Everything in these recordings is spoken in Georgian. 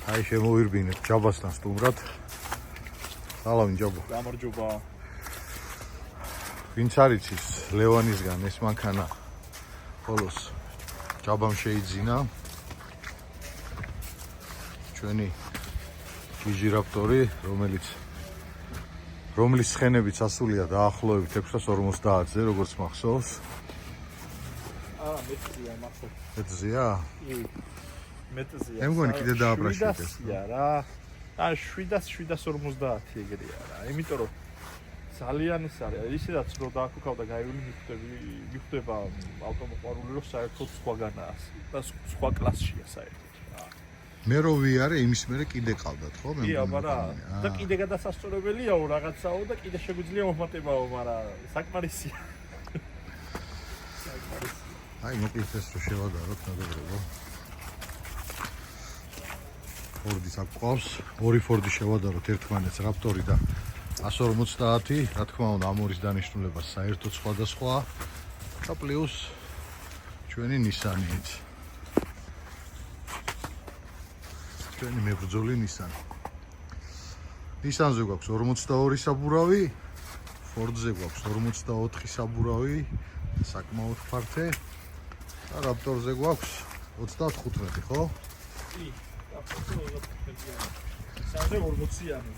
აი შემოვირბინეთ ჯაბასთან სტუმრად. სალამი ჯაბო. გამარჯობა. ვინც არის ის ლევანისგან ეს მანქანა ხოლოს ჯაბამ შეიძინა. ჩვენი ჯიჟირაპტორი, რომლის ცხენებიც ასულია დაახლოებით 650-ზე, როგორც მახსოვს. მეტზია მახსოვს. მეტზია? მეტზია. მე მგონი კიდე დააბრაშებდეს. რა. 750 ეგრეა რა. იმიტომ რომ ძალიან ის არის. ისედაც რო დააკავდა გაივილი მიხვდება ავტომოყვარული რომ საერთოდ სხვაგანაა და სხვა კლასშია საერთოდ. მე რო ვიარე იმის მერე კიდე ყავდათ ხო? კი, აბარა. და კიდე გადასასწორებელიაო რაღაცაო და კიდე შეგვიძლია მომატებაო, მაგრამ საკმარისია. აი მოკლედ ეს რო შევადაროთ ნაგებობა. ფორდის აქ ყავს, ორი ფორდი შევადაროთ ერთმანეთს, რაპტორი და 150, რა თქმა უნდა, ამ ორის დანიშნულება საერთოდ სხვადასხვა და პლუს ჩვენი ნისანიც. ჩვენი მებრძოლი ნისანი. ნისანზე გვაქვს 42 საბურავი, ფორდზე გვაქვს 44 საბურავი, საკმაოდ ფართე. და რაპტორზე გვაქვს 35, ხო? კი, რაპტორზე 35-იანი. ნისანზე 40-იანი.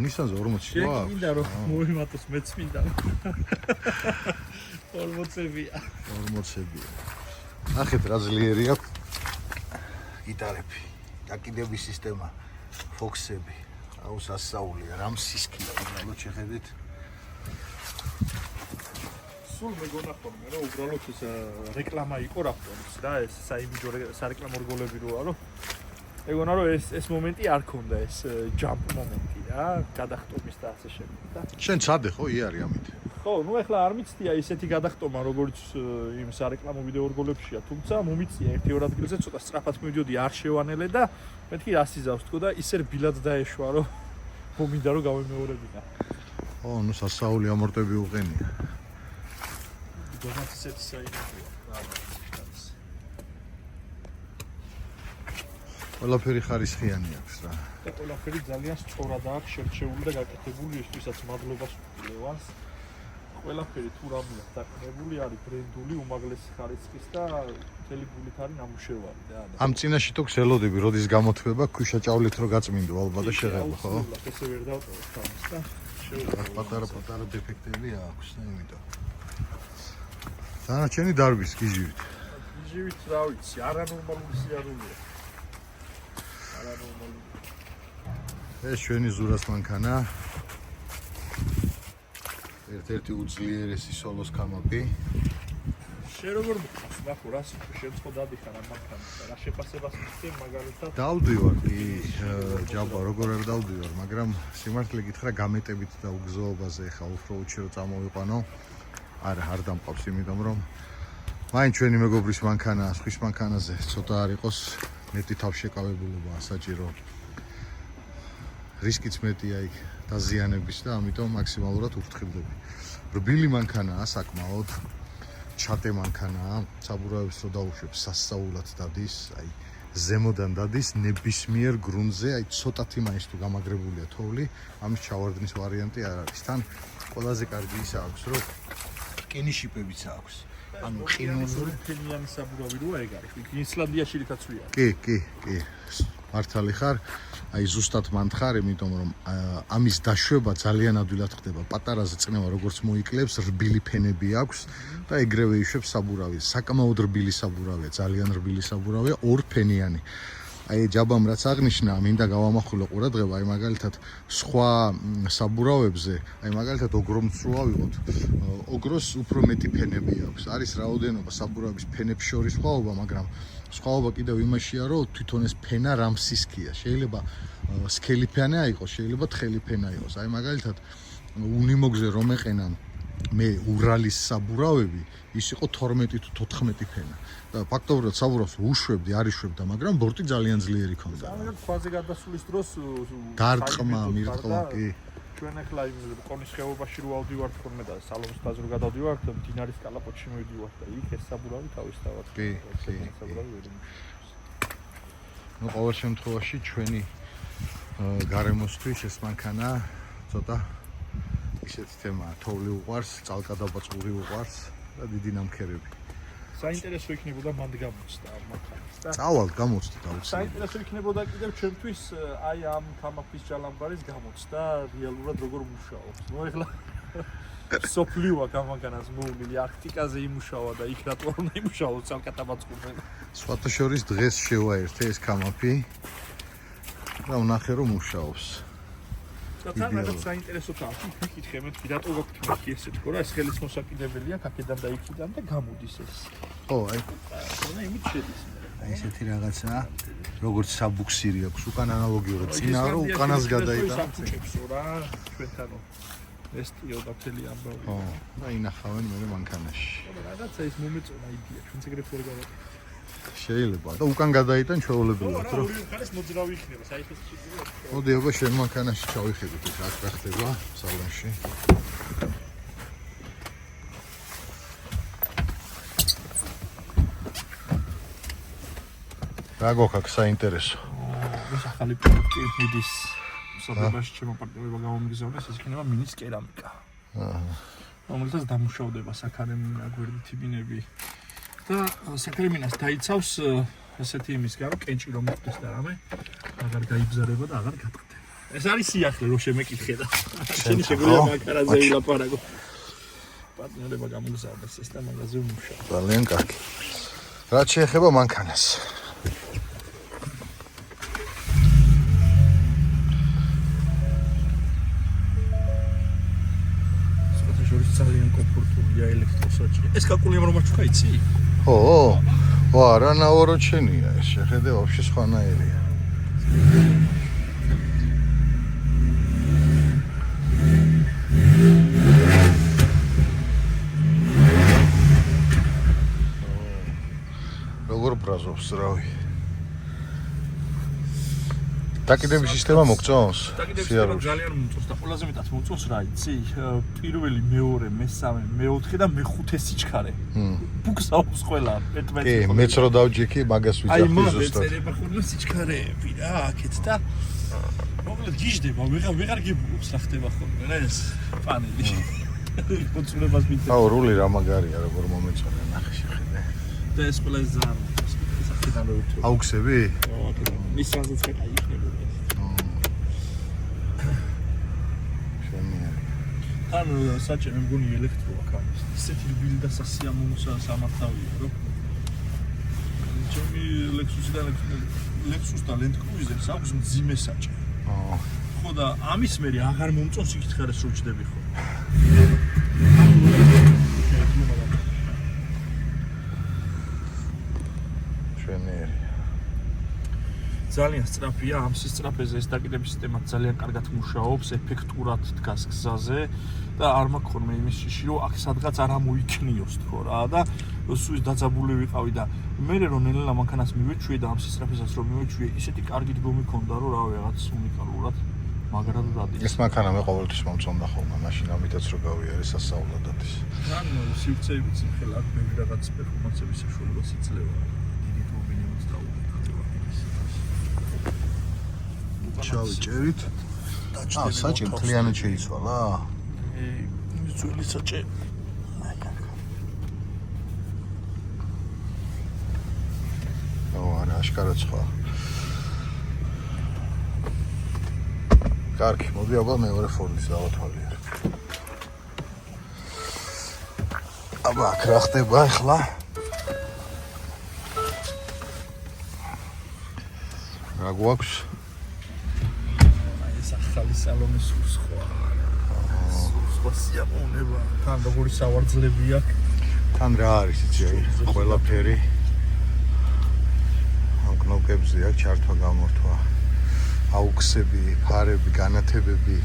ნისანზე 40 გვაქვს. მინდა რომ მოიმატოს მეც მინდა. 40-ებია. 40-ებია. ნახეთ რა ძლიერი აქვს გიტარები. დაკიდების სისტემა, ფოქსები. აუ სასაულია, რამ სისქია, უბრალოდ შეხედეთ. სულ მეგონა ხოლმე რომ უბრალოდ ეს რეკლამა იყო რაპტორის რა, ეს საიმიჯო სარეკლამო რგოლები როა რომ მეგონა რომ ეს მომენტი არ ქონდა, ეს ჯამპ მომენტი რა, გადახტომის და ასე შემდეგ და შენ ცადე ხო იარი ამით? ხო, ნუ ეხლა არ მიცდია ისეთი გადახტომა როგორც იმ სარეკლამო ვიდეო რგოლებშია, თუმცა მომიწია ერთი-ორ ადგილზე ცოტა სწრაფად მივიდიოდი, არ შევანელე და მეთქი ასიზავს თქო და ისე რბილად დაეშვა რომ მომინდა რომ გავემეორებინა. ო, ნუ სასაული ამორტები უყენია. დონაცეთ საინებია. ყველაფერი ხარისხიანი აქვს რა. და ყველაფერი ძალიან სწორად აქვს შერჩეული და გაკეთებული, ისთვისაც მადლობას ლევანს. ყველაფერი თუ რამეა დაკნებული არის ბრენდული, უმაღლესი ხარისხის და მთელი გულით არის ნამუშევარი და ამ წინაში თუ გსელოდები, როდის გამოთვება, ქვიშა ჭავლით რო გაწმინდო ალბათ და შეღება, ხო? ესე ვერ დავტოვებ თავს და პატარა დეფექტები აქვს და იმიტომ. დანარჩენი დარბის გიჟივით. გიჟივით რა ვიცი, არანორმალური სიარულია. არანორმალური. ეს ჩვენი ზურას მანქანა. ერთ-ერთი უძლიერესი სოლოს კამაპი. შენ როგორ მოხდა ნახო რა შენ ხო დადიხარ ამ მანქანას და რა შეფასებას მისცემ მაგალითად დავდივარ კი ჯაბა როგორ არ დავდივარ მაგრამ სიმართლე გითხრა გამეტებით და უგზოობაზე ხა უფრო უჩირო წამოვიყვანო არ დამყავს იმიტომ რომ მაინც ჩვენი მეგობრის მანქანა სხვის მანქანაზე ცოტა არ იყოს მეტი თავშეკავებულობა საჭირო რისკიც მეტია იქ დაზიანების და ამიტომ მაქსიმალურად უხთხილდები რბილი მანქანაა საკმაოდ ჩატე მანქანაა საბურავებს რო დაუშვებს სასწაულად დადის აი ზემოდან დადის ნებისმიერ გრუნტზე აი ცოტათი მაინც თუ გამაგრებულია თოვლი ამის ჩავარდნის ვარიანტი არ არის თან ყველაზე კარგი ისა აქვს რომ რკინიშიპებიც აქვს ანუ ყინულური ფენიანი საბურავი როა ეგ არის ისლანდიაში რითაც ვია კი მართალი ხარ აი ზუსტად მანთხარ იმიტომ რომ ამის დაშვება ძალიან ადვილად ხდება პატარაზე წნევა როგორც მოიკლებს რბილი ფენები აქვს და ეგრევე იშვებს საბურავი საკმაოდ რბილი საბურავია ძალიან რბილი საბურავია ორფენიანი აი ჯაბამ რაც აღნიშნა მინდა გავამახვილო ყურადღება აი მაგალითად სხვა საბურავებზე აი მაგალითად ოგრომც რო ავიღოთ ოგროს უფრო მეტი ფენები აქვს არის რაოდენობა საბურავების ფენებს შორის სხვაობა მაგრამ სხვაობა კიდევ იმაშია რომ თვითონ ეს ფენა რამ სისქია შეიძლება სქელი ფენა იყოს შეიძლება თხელი ფენა იყოს აი მაგალითად უნიმოგზე რომ ეყენან მე ურალის საბურავები ის იყო 12 თუ 14 ფენა და ფაქტობრივად საბურავს უშვებდი არ იშვებდა მაგრამ ბორტი ძალიან ძლიერი ქონდა ძალიან ქვაზე გადასulis დროს დარტყმა მირტყმა კი ჩვენ ახლა იმ კონის ხეობაში რო ავდივართ ხოლმე და სალონის ხაზზე რო გადავდივართ მდინარის კალაპოტში მივდივართ და იქ ეს საბურავი თავისთავად კი საბურავი ვერ ну ყოველ შემთხვევაში ჩვენი გარემოსთვის ეს მანქანა ცოტა ისეთი თემაა, თოვლი უყვარს, წალკადაბაწყური უყვარს და დიდი ნამქერები. საინტერესო იქნებოდა მანდ გამოცდა ამ მანქანას და წავალ გამოცდით აუცილებლად. საინტერესო იქნებოდა კიდევ ჩვენთვის აი ამ კამაფის ჯალამბარის გამოცდა რეალურად როგორ მუშაობს. ნუ ეხლა სოფლიოა გამანქანას მოვლილი არქტიკაზე იმუშავა და იქ რატო არ უნდა იმუშაოს წალკადაბაწყურზე. სხვათა შორის დღეს შევაერთე ეს კამაფი და ვნახე რომ მუშაობს. და თან რაღაც საინტერესო თამაში ვიკითხე მეთქი რატო გაქვთ მეთქი ესე თქო რა ეს ხელის მოსაკიდებელია აქედან და იქიდან და გამოდის ეს. ხო, აი და იმით შედის. აი ესეთი რაღაცა როგორც საბუქსირი აქვს უკან ანალოგიურად წინა რომ უკანას გადაიტანა. რა ჩვენთანო ესტიო და მთელი ამბავი. ხო, და ინახავენ მე მანქანაში. რაღაცა ის მომეწონა იდეა ჩვენ ეგრეთ ვერ გავაკეთე. შეიძლება და უკან გადაიტან ჩვეულებრივად რომ ორი მხარეს მოძრავი იქნება საერთოდ შეიძლება. მოდი აბა შენ მანქანაში ჩავიხედოთ ეს რა ხდება სალონში. რა გოქაქ საინტერესო. ეს ახალი პროექტი მიდის სოფიაში ჩემო პარტნიორობა გამომიგზავნეს ეს იქნება მინის კერამიკა. რომელსაც დამუშავდება საქარემინა გვერდითი ბინები და საქარემინას დაიცავს ესეთი იმის გამო კენჭი რომ მოხდეს და რამე აღარ გაიბზარება და აღარ გატყდება. ეს არის სიახლე რომ შემეკითხე და შენი შეგვიძლია მანქანაზე ვილაპარაკო. პარტნიორობა გამომიგზავნეს ეს და მაგაზე ვმუშაობ. ძალიან კარგი. რაც შეეხება მანქანას. ძალიან კომფორტულია ელექტროსაჭი. ეს კაკულიამ რომ აჩუქა იცი? ხო. ვა, რა ნაოროჩენია ეს, შეხედე ვაფშე სხვანაირია. როგორ ბრაზობს რავი. დაკიდების სისტემა მოგწონს? დაკიდების სისტემა ძალიან მომწონს და ყველაზე მეტად მომწონს რა იცი? პირველი, მეორე, მესამე, მეოთხე და მეხუთე სიჩქარე. ბუქსაობს ყველა 11. კი, მეც რო დავჯექი, მაგას ვიძახი ზუსტად. აი, წერება ხოლმე სიჩქარეები რა, აქეთ და მოკლედ გიждდება, ვეღარ გებულობს რა ხდება ხოლმე რა ეს პანელი. მოწმებას მიწევს. აუ, რული რა მაგარია, როგორ მომეწონა, ნახე შეხედე. და ეს ყველა ზარ ეს აქედან რო ვიტყვი. აუქსები? ო, აქედან. ნისანზეც კაი იქნება. ანუ საჭირო მგონი ელექტრო აქ არის. ისეთი რბილი და სასიამოვნო სამართავია, რომ ჩემი ლექსუსთან Land Cruiser-ს აქვს მძიმე საჭი. ხო და ამის მერე აღარ მომწონს იკითხარეს რო ვჭდები ხო. შვენიერი. ძალიან სწრაფია ამ სისწრაფეზე ეს დაკიდების სისტემა ძალიან კარგად მუშაობს, ეფექტურად დგას გზაზე და არ მაქვს ხოლმე იმის შიში რომ აქ სადღაც არ ამოიქნიოს თქო რა და სულ დაძაბული ვიყავი და მე რომ ნელ-ნელა მანქანას მივეჩვიე და ამ სისწრაფესაც რომ მივეჩვიე ისეთი კარგი დგომი ქონდა რომ რავი რაღაც უნიკალურად მაგრად დადი. ეს მანქანა მე ყოველთვის მომწონდა ხოლმე, მაშინ ამიტაც რო გავიარე სასწაულად ის. ანუ სივრცეებით სიმხელა აქ ბევრი რაღაც პერფორმანსების საშუალებას იძლევა. დიდი ტურბინებიც დაუგებია. ჩავიჭერით. საჭი მთლიანად შეიცვალა? ძველი საჭი. არა, აშკარად სხვა. კარგი, მოდი აბა მეორე ფორდის დავათვალიერებ. აბა, აქ რა ხდება ახლა? რა გვაქვს? ახალი სალონის სხვა. სხვა სიამოვნება. თან როგორი სავარძლები აქვს. თან რა არის იცი აი, ყველაფერი. ამ კნოპკებზე აქვს ჩართვა, გამორთვა. აუქსები, ფარები, განათებები.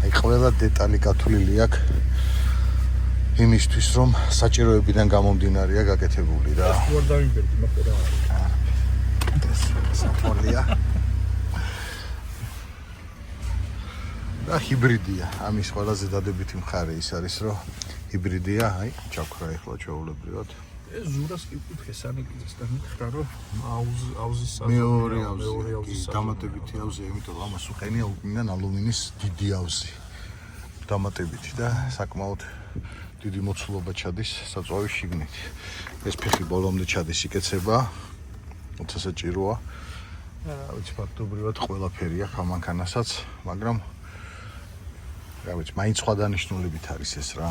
აი ყველა დეტალი გათვლილი აქვს. იმისთვის რომ საჭიროებიდან გამომდინარეა გაკეთებული რა. ვარ დავიმბერდი, მაგრამ რა არის. ეს საფოლია. და ჰიბრიდია. ამის ყველაზე დადებითი მხარე ის არის, რომ ჰიბრიდია, აი, ჩაქრა ახლა ჩვეულებრივად. ეს ზურას კი ვკითხე სანიკიძეს და მითხრა რომ აუზის მეორე ავზი დამატებითი ავზია, იმიტომ რომ ამას უყენია უკნიდან ალუმინის დიდი ავზი. დამატებითი და საკმაოდ დიდი მოცულობა ჩადის საწვავის შიგნით. ეს ფეხი ბოლომდე ჩადის იკეცება. თუმცა საჭიროა. ვიცი ფაქტობრივად ყველაფერი აქვს ამ მანქანასაც, მაგრამ რა ვიცი, მაინც სხვა დანიშნულებით არის ეს რა.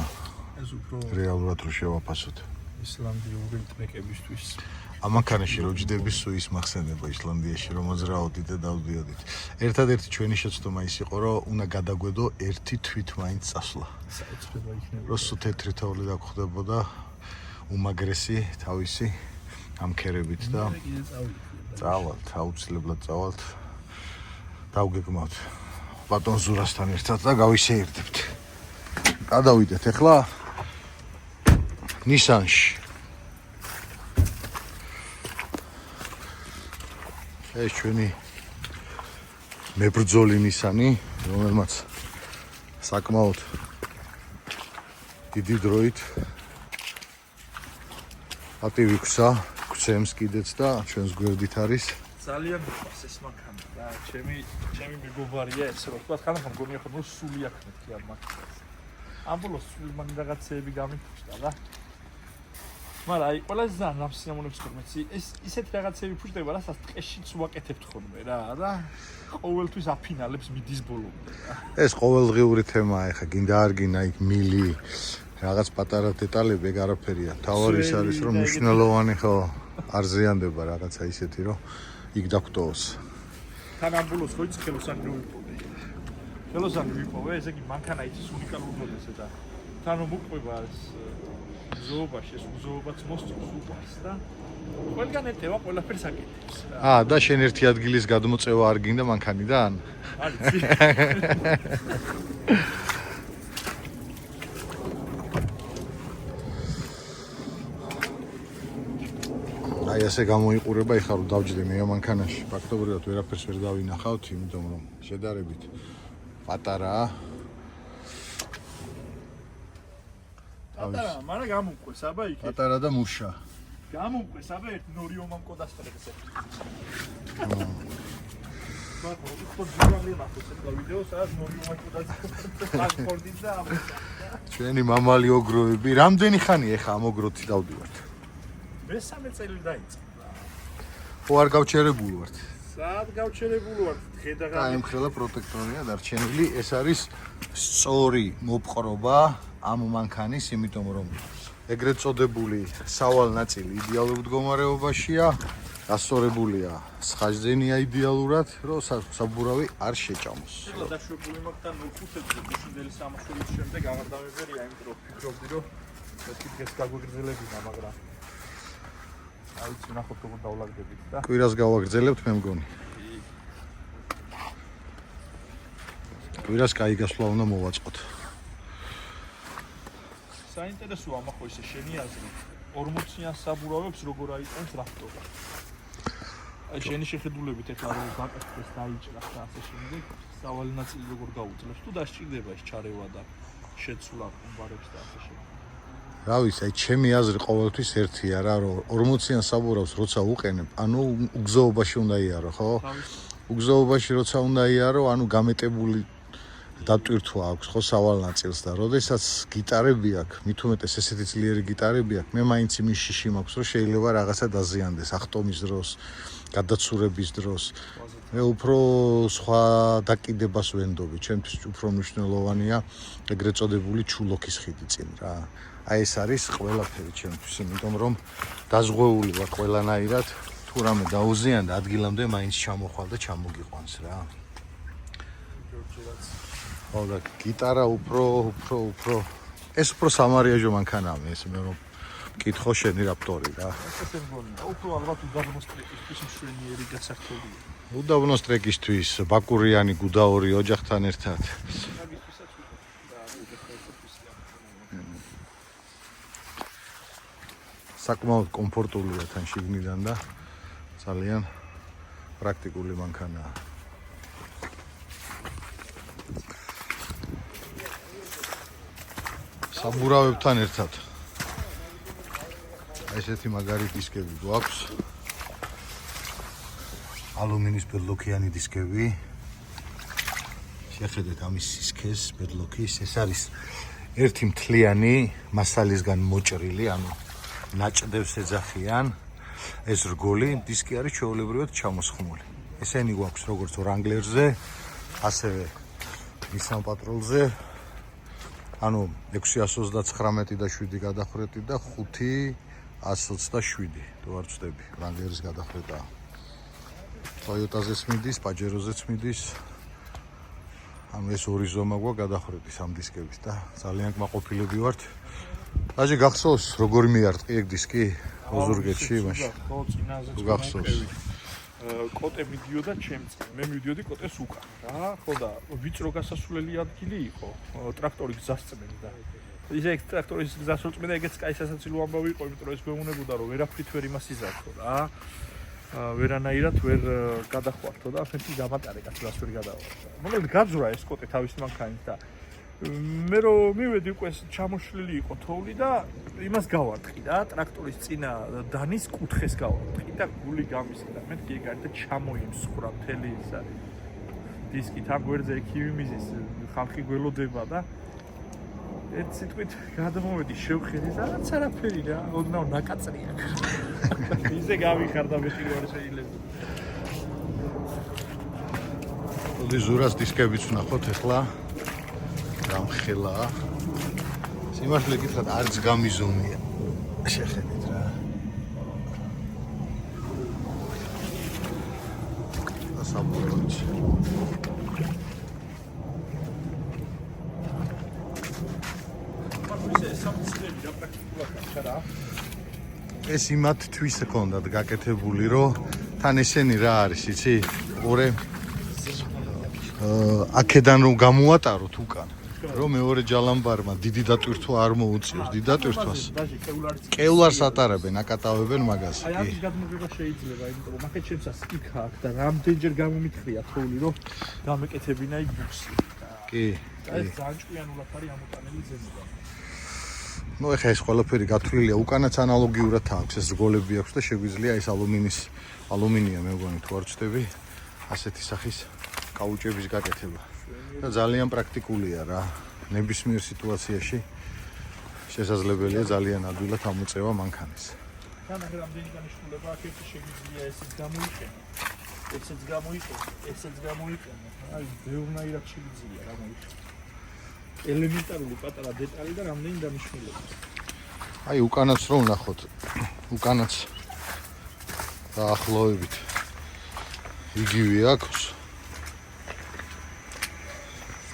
ეს უფრო რეალურად რო შევაფასოთ. ისლანდიური ტრეკებისთვის. ამ მანქანაში რო ჯდების სუის მახსენდება ისლანდიაში რომ მოძრაოდით და დავდიოდით. ერთადერთი ჩვენი შეცდომა ის იყო რომ უნდა გადაგვედო ერთი თვით მაინც წასვლა. საოცრება იქნება. რო სულ თეთრი თოვლი დაგხვდებოდა უმაგრესი თავისი ამ ქერებით და წავალთ, აუცილებლად წავალთ. დავგეგმავთ ბატონ ზურასთან ერთად და გავისეირდებთ. გადავიდეთ ახლა ნისანში. ეს ჩვენი მებრძოლი ნისანი, რომელმაც საკმაოდ დიდი დროით ატივი გვცემს კიდეც და ჩვენს გვერდით არის. ძალიან მიყვარს ეს მანქანა და ჩემი მეგობარია ეს რო თქვა ხან მგონია რომ სული აქვს კი ამ მანქანას. ამ ბოლოს სული მან რაღაცეები გამიფუშტა და მაგრამ აი ყველაზე ძალიან ამ სიამოვნებს ხორმეცი ეს ისეთი რაღაცეები ფუშტება რასაც ტყეშიც ვაკეთებთ ხოლმე და ყოველთვის აფინალებს მიდის ბოლომდე რა. ეს ყოველდღიური თემაა, ეხა გინდა არ გინდა იქ მილი რაღაც პატარა დეტალები ეგ არაფერია. თავარი ის არის რომ მნიშვნელოვანი ხო არ ზიანდება რაღაცა ისეთი რომ იქ დაგტოვოს. თან ამ ბოლოს ხო იცი ხელოსანი რო ვიპოვე. ხელოსანი ვიპოვე, ესე იგი მანქანა იცის უნიკალურობასა და თან რომ უყვება ეს ზოობაში ეს უზოობაც მოსწონს უყვარს და ყველგან ეტევა ყველაფერს აკეთებს რა. და შენ ერთი ადგილის გადმოწევა არ გინდა მანქანიდან? არიცი. აი ასე გამოიყურება, ეხლა რომ დავჯდე მე ამ მანქანაში. ფაქტობრივად ვერაფერს ვერ დავინახავთ, იმიტომ რომ შედარებით პატარაა. პატარა, მაგრამ გამომყვეს აბა იქ. პატარა და მუშა. გამომყვეს აბა ერთ ნორიომამ კოდასტრებს. მაგრამ უფრო ძველი ნახოს ეს ვიდეო, სადაც ნორიომამ კოდასტრებს ტრანსპორტით და ამოცა. ჩვენი მამალი ოგროები, რამდენი ხანია ეხა ამ ოგროთი დავდივართ? მესამე წელი დაიწყო. ხო არ გავჩერებული ვართ. სად გავჩერებული ვარ დღე და და ემხრელა პროტექტორია დარჩენილი. ეს არის სწორი მოპყრობა ამ მანქანის, იმიტომ რომ ეგრეთ წოდებული სავალ ნაწილი იდეალურ მდგომარეობაშია, გასწორებულია სხაჟდენია იდეალურად, რომ საბურავი არ შეჭამოს. დაშვებული მაქვს და 0.5 წუთში სამაშვილის შემდეგ აღარ დამებერია, იმიტომ რომ ფიქრობდი რომ ეს დღეს გაგვეგრძელებინა, მაგრამ აი ცი ნახოთ როგორ დავლაგდებით და კვირას გავაგრძელებთ მე მგონი. კვირას კაი გასვლა უნდა მოვაწყოთ. საინტერესოა ახლა ისე შენი აზრი 40-იან საბურავებს როგორ აიტანს ლაპტოპი. აი შენი შეხედულებით ეხლა რომ გაკეთდეს დაიჭრა და ასე შემდეგ სავალი ნაწილი როგორ გაუძლებს თუ დასჭირდება ეს ჩარევა და შეცვლა კომბარებს და ასე შემდეგ. რა ვიცი, აი ჩემი აზრი ყოველთვის ერთია რა, რომ 40-იან საბურავს როცა უყენებ, ანუ უგზოობაში უნდა იარო, ხო? უგზოობაში როცა უნდა იარო, ანუ გამეტებული დატვირთვა აქვს ხო სავალ ნაწილს და როდესაც გიტარები აქვს, მით უმეტეს ესეთი ძლიერი გიტარები აქვს, მე მაინც იმის შიში მაქვს, რომ შეიძლება რაღაცა დაზიანდეს ახტომის დროს, გადაცურების დროს. მე უფრო სხვა დაკიდებას ვენდობი, ჩემთვის უფრო მნიშვნელოვანია ეგრეთ წოდებული ჩულოქის ხიდი წინ რა. აი ეს არის ყველაფერი ჩემთვის, იმიტომ რომ დაზღვეული ვარ ყველანაირად, თუ რამე დაუზიანდა ადგილამდე მაინც ჩამოხვალ და ჩამოგიყვანს რა. ხო და გიტარა უფრო ეს უფრო სამარიაჟო მანქანაა ეს მე რომ მკითხო შენი რაპტორი რა. ესე მგონია, უფრო ალბათ უდაბნოს ტრეკისთვის მშვენიერი გასართობია. უდაბნოს ტრეკისთვის, ბაკურიანი გუდაური ოჯახთან ერთად. საკმაოდ კომფორტულია თან შიგნიდან და ძალიან პრაქტიკული მანქანაა. საბურავებთან ერთად. ესეთი მაგარი დისკები გვაქვს. ალუმინის ბედლოქიანი დისკები. შეხედეთ ამის სისქეს ბედლოქის. ეს არის ერთი მთლიანი მასალისგან მოჭრილი, ანუ ნაჭდევს ეძახიან. ეს რგოლი დისკი არის ჩვეულებრივად ჩამოსხმული. ესენი გვაქვს როგორც Wrangler-ზე, ასევე Nissan Patrol-ზე. ანუ 629 და 7 გადახრეტი და 527 თუ არ ვწდები, Wrangler-ის გადახრეტაა. Toyota-ზეც მიდის, Pajero-ზეც მიდის. ანუ ეს ორი ზომა გვაქვს გადახრეტის ამ დისკების და ძალიან კმაყოფილები ვართ. აჟი გახსოვს როგორ მიარტყი ეგ დისკი ოზურგეთში მაშინ? ხო, წინაზეც გახსოვს. კოტე მიდიოდა ჩემწინ. მე მივიდიოდი კოტეს უკან რა. ხო და ვიწრო გასასვლელი ადგილი იყო. ტრაქტორი გზასწმენდა. ისე ტრაქტორის გზასწმენდა, ეგეც კაი სასაცილო ამბავი იყო, იმიტომ რომ ეს გვეუბნებოდა რომ ვერაფრით ვერ იმას იზარდო რა. ვერანაირად ვერ გადახვართო და ახლა დამატარე კაცს ვერ გადავარდა. მაგრამ გაძვრა ეს კოტე თავის მანქანით და მე რომ მივედი უკვე ჩამოშლილი იყო თოვლი და იმას გავარტყი და ტრაქტორის წინა დანის კუთხეს გავარტყი და გული გამისკდა. მე ეგარი და ჩამოიმსხვრა მთელი ისა დისკი თან გვერდზე ექიმი მიზის ხალხი გველოდება და ერთ სიტყვით გადმოვედი შევხედე და რაც არაფერი რა, ოდნავ ნაკაწრი აქვს. ისე გავიხარდა მეტი რა შეიძლება. ოდი ზურას დისკებიც ვნახოთ ახლა. გამხელაა. სიმართლე გითხრათ არც გამიზომია. შეხედეთ რა. ასაბუროჩ. ეს იმათთვის ჰქონდათ გაკეთებული, რომ თან ესენი რა არის, იცი? ორე აქედან რომ გამოვატაროთ უკან. რომ მეორე ჯალამბარმა დიდი დატვირთვა არ მოუწიოს, დიდ დატვირთვას. კეულარს ატარებენ, აკატავებენ მაგას. აი ამის გადმოგება შეიძლება, იმიტომ რომ ნახეთ ჩემსას იქ აქ და რამდენჯერ გამომითხრია თოვლი, რომ გამეკეთებინა იქ ბუქსი. კი. ეს ძალიან ჭკვიანურად არის ამოტანილი ზემოდან. ნუ ეხა ეს ყველაფერი გათვლილია, უკანაც ანალოგიურად აქვს, ეს რგოლები აქვს და შეგვიძლია ეს ალუმინია მე მგონი თუ არ ვწდები, ასეთი სახის კაუჭების გაკეთება. და ძალიან პრაქტიკულია რა. ნებისმიერ სიტუაციაში შესაძლებელია ძალიან ადვილად ამოწევა მანქანის. თან რამდენი განსხვავება აქ ერთი შეგვიძლია ესეც გამოიყენო. აი ბევრნაირად შეგვიძლია რა მოიხსნა. ელემენტარული პატარა დეტალი და რამდენი დანიშნულება. აი უკანაც რო ვნახოთ. უკანაც დაახლოებით იგივე აქვს.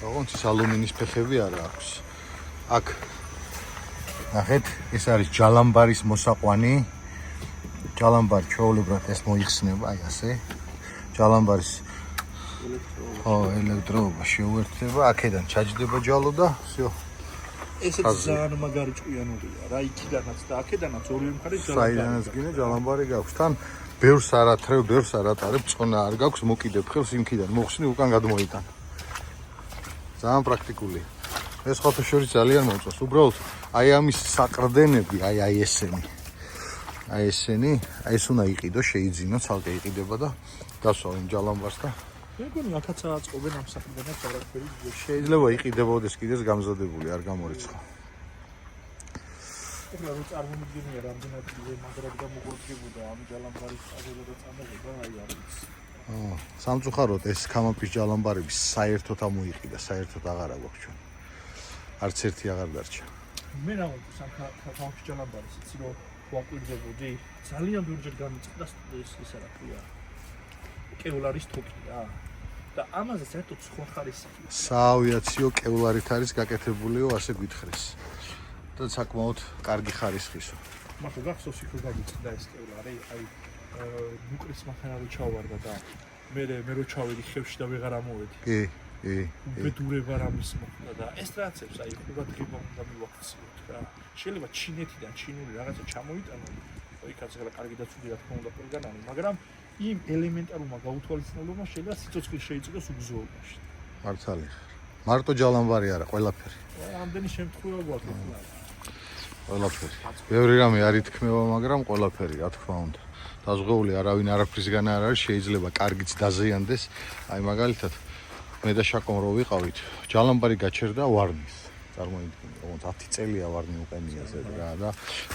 ოღონდ ის ალუმინის ფეხები არ აქვს. აქ ნახეთ, ეს არის ჯალამბარის მოსაყვანი. ჯალამბარი ჩვეულებრივად ეს მოიხსნება, აი ასე. ჯალამბარის ელექტროობა შეუერთდება, აქედან ჩაჯდება ჯალო და всё. ესეც ძალიან მაგარი ჭკვიანურია რა, იქიდანაც და აქედანაც ორივე მხარეს საიდანაც გინდა ჯალამბარი გაქვს. თან ბევრს არ ათრევ, ბევრს არ ატარებ, წონა არ გაქვს, მოკიდებ ხელს იმქიდან, მოხსნი უკან გადმოიტან. ძალიან პრაქტიკულია. ეს ხოთო შორის ძალიან მოწონს. უბრალოდ აი ამის საყრდენები, აი ესენი. აი ეს უნდა იყიდო, შეიძინო, ცალკე იყიდება და დასვა იმ ჯალამბარს და მე მგონი აქაც აწყობენ ამ საყრდენებს არაფერი. შეიძლება იყიდებოდეს კიდეც გამზადებული, არ გამორიცხო. ეხლა რო წარმომიდგენია რამდენად მაგრად გამოგორგებოდა ამ ჯალამბარის წაგება და წამოღება, აი არის. სამწუხაროდ ეს კამაპის ჯალამბარები საერთოდ ამოიყიდა, საერთოდ აღარ აქვს ჩვენ. არც ერთი აღარ დარჩა. მე რა ვთქვი, კამაპის ჯალამბარის იცი რომ ვაკვირდებოდი, ძალიან ბევრჯერ გამიწყდა ეს ისა რა ქვია. კეულარის თოკი რა. და ამაზე საერთოდ სხვა ხარისი. საავიაციო კეულარით არის გაკეთებულიო, ასე გითხრეს. და საკმაოდ კარგი ხარისხისო. მაგრამ გახსოვს იქ რომ გამიწყდა ეს კეულარი, აი ნუკრის მანქანა რო ჩავარდა და მე რო ჩავედი ხევში და ვეღარ ამოვედი. კი. ბედურება რამის მოხდა და ეს რაღაცებს აი ყურადღება უნდა მივაქციოთ რა. შეიძლება ჩინეთიდან ჩინური რაღაცა ჩამოიტანო, იქაც ახლა კარგი და ცუდი რა თქმა უნდა ყველგანაა, მაგრამ იმ ელემენტარულმა გაუთვალისწინებამ შეიძლება სიცოცხლე შეიწყვეტოს უგზოობაში. მართალი. მარტო ჯალამბარი არა, ყველაფერი. ამდენი შემთხვევა გვაქვს ახლა. ყველაფერი. ბევრი რამე არ ითქმება, მაგრამ ყველაფერი, რა თქმა უნდა. დაზღვეული არავინ არაფრისგან არ არის, შეიძლება კარგიც დაზიანდეს. აი მაგალითად მე და შაკომ რო ვიყავით, ჯალამბარი გაჩერდა ვარნის. წარმოიდგინე, როგორც 10 წელია ვარნი უყენია ზედ რა და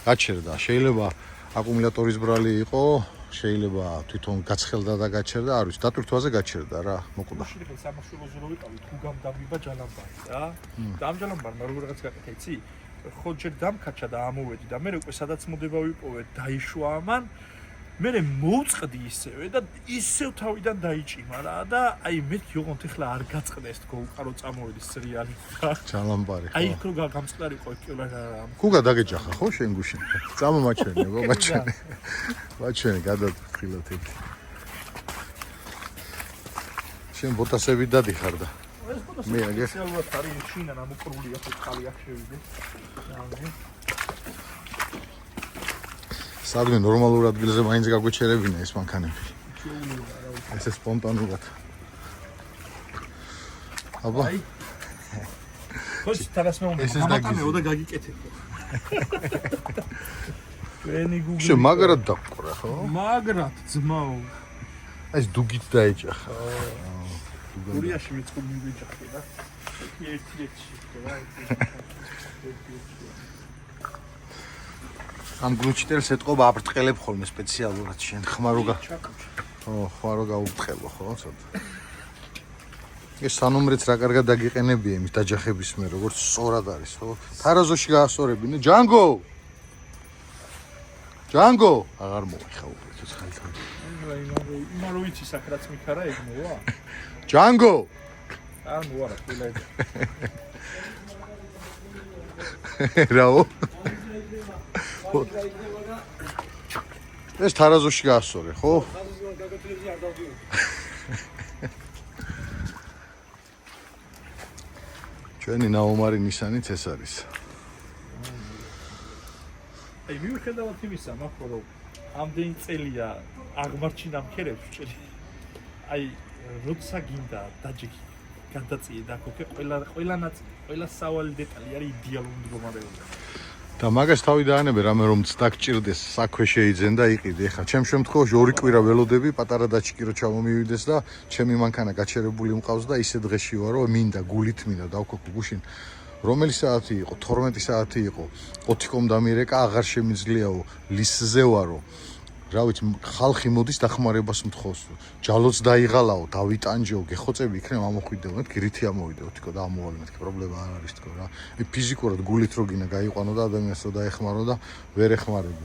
გაჩერდა. შეიძლება აკუმულატორის ბრალი იყო, შეიძლება თვითონ გაცხელდა და გაჩერდა, არ ვიცი, დატვირთვაზე გაჩერდა რა, მოკვდა. შეხე სამაშველოზე რო ვიყავი, თუ გამდამიბა ჯალამბარი რა. და ამ ჯალამბარმა როგორ რაღაც გაკეთე, იცი? ხო ჯერ დამქაჩა და ამოვედი და მე უკვე სადაც მოდება ვიპოვე, დაიშვა ამან. მე მოვწყდი ისევე და ისევ თავიდან დაიჭიმა რა და აი მეთქი ოღონდ ეხლა არ გაწყდეს თქო უყარო წამოვედი სრიალი რა. ჯალამბარი ხო. აი თქო გამწყდარიყო კილა გუგა დაგეჯახა ხო შენ გუშინ? წამომაჩვენე, მაჩვენე. მაჩვენე გადათხილოთ იქ. შენ ბოტასები დადიხარ და მე აგერ სპეციალურად არის შინა ნამოყრულია ხო ხალი აქ შევიდე. სადმე ნორმალურ ადგილზე მაინც გაგვეჩერებინა ეს მანქანები. ესე სპონტანურად. აბა. ხო თანას მე უნდა გამატანეო და გაგიკეთებო. ვენი გუგლი. შე მაგრად დაგყრა ხო? მაგრად ძმაო. ეს დუგით დაეჭახა. გურიაში მეწყობ მივეჭახე და ერთი რა. ამ გლუჩიტელს ეთყობა აფრთხელებ ხოლმე სპეციალურად შენ ხმარო ხო ხმარო გაუბრტყელო ხო ცოტა ეს სანომრეც რა კარგად დაგიყენებია იმის დაჯახების მე როგორც სწორად არის ხო თარაზოში გაასწორებინე ჯანგო აღარ მოიხა უბრალოდ ხალხი იმან რო იცი საკრაც მიქარა ეგ მოვა ჯანგო არ მოარა ყველა რაო ეს თარაზოში გაასწორე, ხო? ჩვენი ნაომარი ნისანიც ეს არის. აი მიუხედავად იმისა, მაქო რომ ამდენი წელია აღმარჩინა მქერებს ვჭერი. აი როცა გინდა დაჯექი გადაწიე და ქოკე ყველა სავალი დეტალი არის იდეალური მდგომარეობა. და მაგას თავი დაანებე რამე რომ დაგჭირდეს საქმე შეიძენ და იყიდე. ეხლა ჩემ შემთხვევაში 2 კვირა ველოდები პატარა დაჩიკი რო ჩამომივიდეს და ჩემი მანქანა გაჩერებული მყავს და ისე დღეში ვარ რომ მინდა გულით მინდა დავქოქო გუშინ რომელი საათი იყო 12 საათი იყო 4 კომ დამირეკა აღარ შემიძლიაო ლისზე ვარო რა ვიცი ხალხი მოდის დახმარებას მთხოვს ჯალოც დაიღალაო დავიტანჯეო გეხოცები იქნებ ამოხვიდეო მეთქი რითი ამოვიდეო თქო და ამოვალ მეთქი პრობლემა არ არის თქო რა მე ფიზიკურად გულით რო გინა გაიყვანო და ადამიანს რო დაეხმარო და ვერ ეხმარები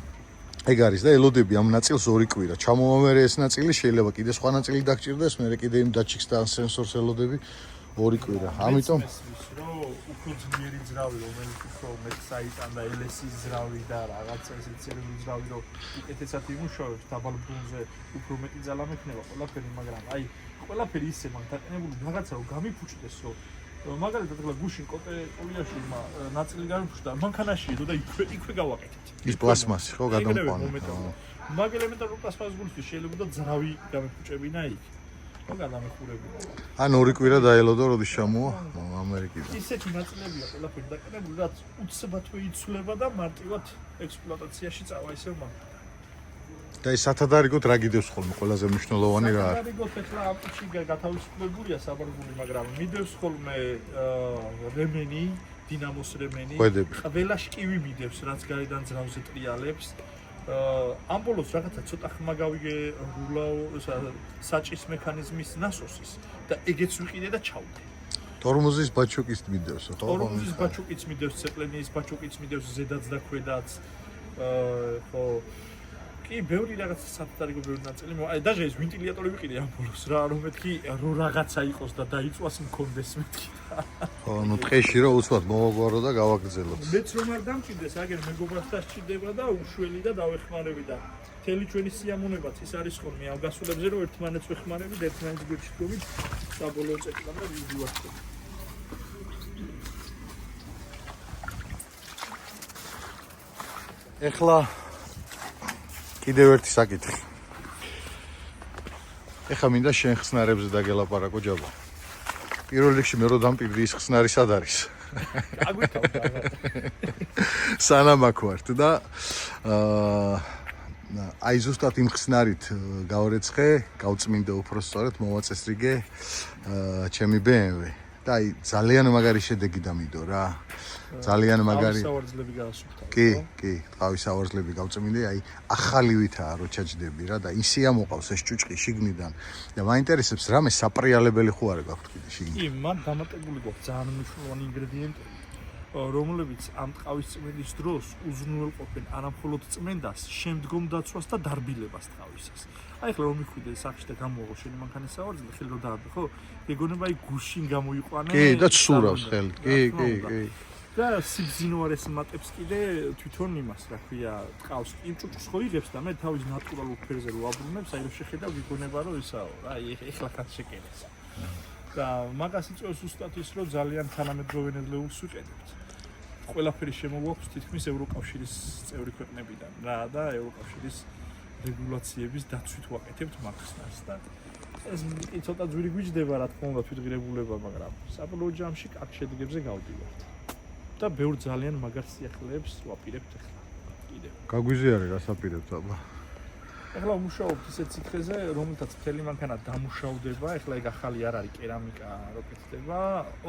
ეგ არის და ელოდები ამ ნაწილს 2 კვირა ჩამოვამერე ეს ნაწილი შეიძლება კიდე სხვა ნაწილი დაგჭირდეს მე კიდე იმ დაჩიქს და სენსორს ელოდები 2 კვირა ამიტომ უფრო ძლიერი ძრავი რომელიც უფრო მეტ საიტან და LS-ის ძრავი და რაღაცა ესე ცერული ძრავი რომ უკეთესად იმუშავებს დაბალ ბუნზე უფრო მეტი ძალა მექნება ყველაფერი მაგრამ აი ყველაფერი ისე მაგ დაკნებული რაღაცა რომ გამიფუჭდეს რომ მაგალითად ახლა გუშინ კოტეულიაში ნაწილი გამიფუჭდა მანქანაში და იქვე გავაკეთეთ ის პლასმასი ხო გადამყვანა მაგ ელემენტარულ პლასმასის გულისთვის შეიძლება და ძრავი გამიფუჭებინა იქ ხო გადამეხურებინა ან 2 კვირა დაელოდო როდის ჩამოვა ამერიკიდან ისეთი ნაწილებია ყველაფერი დაკნებული რაც უცბათვე იცვლება და მარტივად ექსპლუატაციაში წავა ისევ მაგ და ეს სათადარიგოდ რა გიდევს ხოლმე ყველაზე მნიშვნელოვანი რა არის სათადარიგოდ ახლა აპიჩი გათავისუფლებულია საბარგული მაგრამ მიდევს ხოლმე რემენი დინამოს რემენი ყველა შკივი მიდევს რაც გარედან ძრავზე ტრიალებს ამ ბოლოს რაღაცა ცოტა ხმა გავიგე რულაო საჭის მექანიზმის ნასოსის და ეგეც ვიყიდე და ჩავდე ტორმოზის ბაჩოკის მიდევს ხო ტორმოზის ბაჩოკიც მიდევს ცეპლენის ბაჩოკიც მიდევს ზედაც და ქვედაც ხო კი ბევრი რაღაცა სათადარიგო ბევრი ნაწილი აი დაჟე ეს ვენტილატორი ვიყიდე ამ ბოლოს რა რომ მეთქი რო რაღაცა იყოს და დაიწვას მქონდეს მეთქი ხო ნუ ტყეში რა უცბად მოვაგვარო და გავაგრძელოთ მეც რომ არ დამჭირდეს აგერ მეგობრებთან სჭირდება და უშველი და დავეხმარები და მთელი ჩვენი სიამოვნებაც ის არის ხოლმე ამ გასულებზე რომ ერთმანეთს ვეხმარები და ერთმანეთს გვერდით საბოლოო წელამდე ვიდივართ ეხლა კიდევ ერთი საკითხი. ეხლა მინდა შენ ხსნარებზე დაგელაპარაკო ჯაბა. პირველ რიგში მე რო დამპირდი ის ხსნარი სად არის? აგვითავდა. სანამ აქ ვართ და აი ზუსტად იმ ხსნარით გავარეცხე, გავწმინდა უпроსწორად მოვაწესრიგე ჩემი BMW და აი ძალიან მაგარი შედეგი დამიდო რა. ძალიან მაგარი. სავარძლები გაასუფთა. კი, ტყავის სავარძლები გავწმინდე, აი ახალი ვითაა რო ჩაჯდები რა და ისია მოყავს ეს ჭუჭყი შიგნიდან. და მაინტერესებს რამე საპრიალებელი ხო არა გაქვთ კიდე შიგნით. კი, მან დამატებული გვაქვს ძალიან მნიშვნელოვანი ინგრედიენტები, რომლებიც ამ ტყავის წმენდის დროს უზრუნველყოფენ არამხოლოდ წმენდას, შემდგომ დაცვას და დარბილებას ტყავისას. აი ახლა რომ მიხვიდე სახში და გამოაღო შენი მანქანის სავარძლი, ხელი რო დაარბე, ხო? გეგონება აი გუშინ გამოიყვანე. კი, და ცურავს ხელით. კი. და სიბზინვარეს მატებს კიდე თვითონ იმას, რა ქვია, ტყავს იმ ჭუჭს ხო იღებს და მე თავის ნატურალურ ფერზე რო აბრუნებს, აი რო შეხედავ გიგონება რომ ისაო, აი ეხლა ხან შეკერეს. და მაგას იწვევს ზუსტად ის, რომ ძალიან თანამედროვე ნედლეულს ვიყენებთ. ყველაფერი შემოგვაქვს თითქმის ევროკავშირის წევრი ქვეყნებიდან რა და ევროკავშირის რეგულაციების დაცვით ვაკეთებთ მაგხსნას და ეს კი ცოტა ძვირი გვიჯდება რა თქმა უნდა თვითღირებულება, მაგრამ საბოლოო ჯამში კარგ შედეგებზე გავდივართ. და ბევრ ძალიან მაგარ სიახლეებს ვაპირებთ ახლა. კიდევ. გაგვიზიარე რა საპირებთ აბა. ახლა ვმუშაობთ ისეთ სითხეზე, რომელთაც მთელი მანქანა დამუშავდება, ახლა ეგ ახალი არ არის კერამიკა რო კეთდება.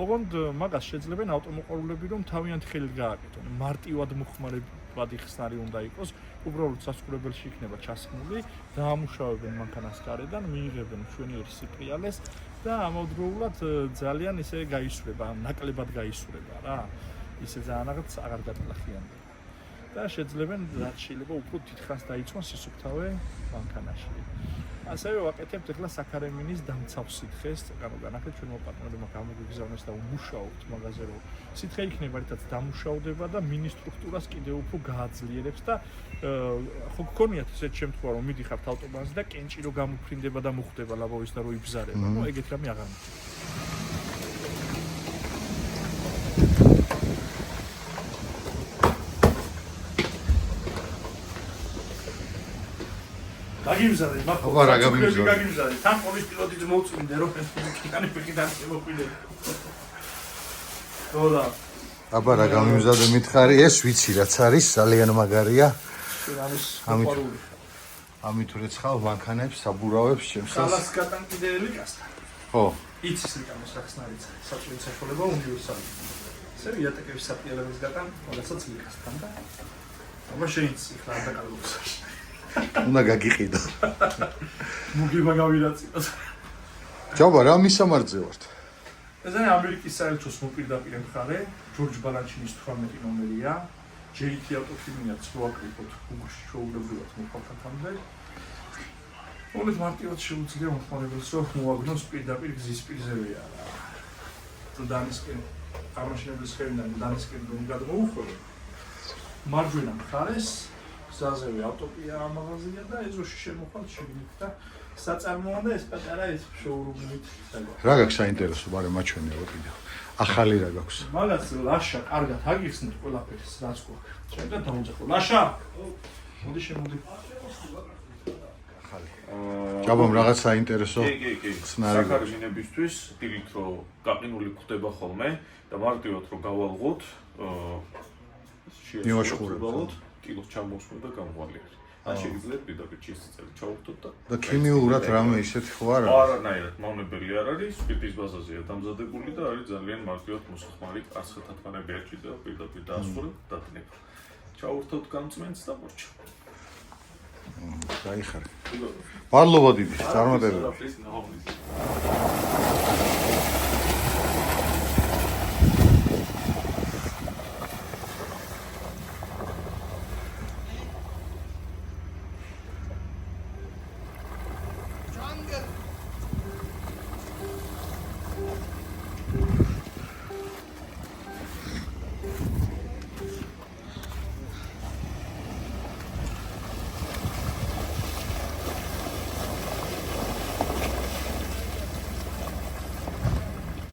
ოღონდ მაგას შეძლებენ ავტომოყვარულები, რომ თავიანთ ხელით გააკეთონ. მარტივად მოხმარებადი ხსნარი უნდა იყოს, უბრალოდ სასწრებელში იქნება ჩასხმული, დაამუშავებენ მანქანას გარედან, მიიღებენ მშვენიერ სიფრიალეს და ამავდროულად ძალიან ისე გაისვრება, ნაკლებად გაისვრება რა. ისე ძალიან რაღაც აღარ გადალახიანდება. და შეძლებენ რაც შეიძლება უფრო დიდხანს დაიცვან სისუფთავე მანქანაში. ასევე ვაკეთებთ ახლა საქარემინის დამცავ სითხეს, განაგან ახლა ჩვენმა პარტნიორებმა გამოგვიგზავნეს და ვმუშაობთ მაგაზე, რომ სითხე იქნება ერთად დამუშავდება და მინის სტრუქტურას კიდევ უფრო გააძლიერებს და ხო გქონიათ ესეთ შემთხვევა, რომ მიდიხართ ავტობანზე და კენჭი რო გამოფრინდება და მოხვდება ლაბავის და რო იბზარება. ნუ ეგეთ რამე აღარ მოხდება. გაგიმზადე, მაგ აბა რა გამიმზადე. გაგიმზადე. თან ყოლის პილოტიც მოვწმინდე, რომ კიტანი ფიქიდან შემოყვიდე. თორა. აბა რა გამიმზადე მითხარი, ეს ვიცი რაც არის, ძალიან მაგარია. ამით რეცხავ მანქანებს, საბურავებს ჩემსას. სალას გატანკიდე ლიკასთან. ხო. იცის ლიკამოს სახსნარიც. საწვით საშუალება უნივერსალი. ესე იატაკების საპიელების გატან, ყველასაც ლიკასთან და აბა შეიცი ხლა დაკარგოს. უნდა გაგიყიდო. მუგება გავირაწიოს. ჯობა რა მისამართზე ვართ. ეს არის ამერიკის საელჩოს მოპირდაპირ მხარე, ჯორჯ ბალანჩინის 18 ნომერია. JT ავტოქიმიაც ვაკრიფოთ გუგლში შეუულებრივად მოხალხათამდე. მოგეთ მარტივად შეუძლია მომხმარებელს რომ მოაგნოს პირდაპირ გზის პირზევია რა. დანისკენ აღმაშენებლის ხელიდან დანისკენ გადმოუხვევ. მარჯვენა მხარეს გზაზევე ავტოპია მაღაზია და ეზოში შემოხვალ შეგნით და საწარმოა და ეს პატარა ეს შოურუმით საერთოდ. რა გაქვს საინტერესო, ბარე მაჩვენე რა კიდევ. ახალი რა გაქვს? მაგას ლაშა კარგად აგიხსნით ყველაფერს რაც გვაქვს. შეიძლება დავუძახო. ლაშა. მოდი შემოდი. ახალი. ჯაბამ რაღაც საინტერესო. კი. საქარი მინებისთვის დილით რო გაყინული ხდება ხოლმე და მარტივად რო გავალღოთ, მივაშხურებთ. კილოს ჩამოსვლა და გამვალიერეთ. ან შეიძლება პირდაპირ ჩისწელი ჩაუხდოთ და ქიმიურად რამე ისეთი ხო არა? არანაირად მავნებელი არ არის, სპირტის ბაზაზეა დამზადებული და არის ძალიან მარტივად მოსახმარი, არცხეთათქანები ეჭვიდა და პირდაპირ დაასხურებ და დადნებ. ჩაუხდოთ გამწმენს და მორჩა. დაიხარე. მადლობა დიდი, წარმატებები. ეს ნაღვლის.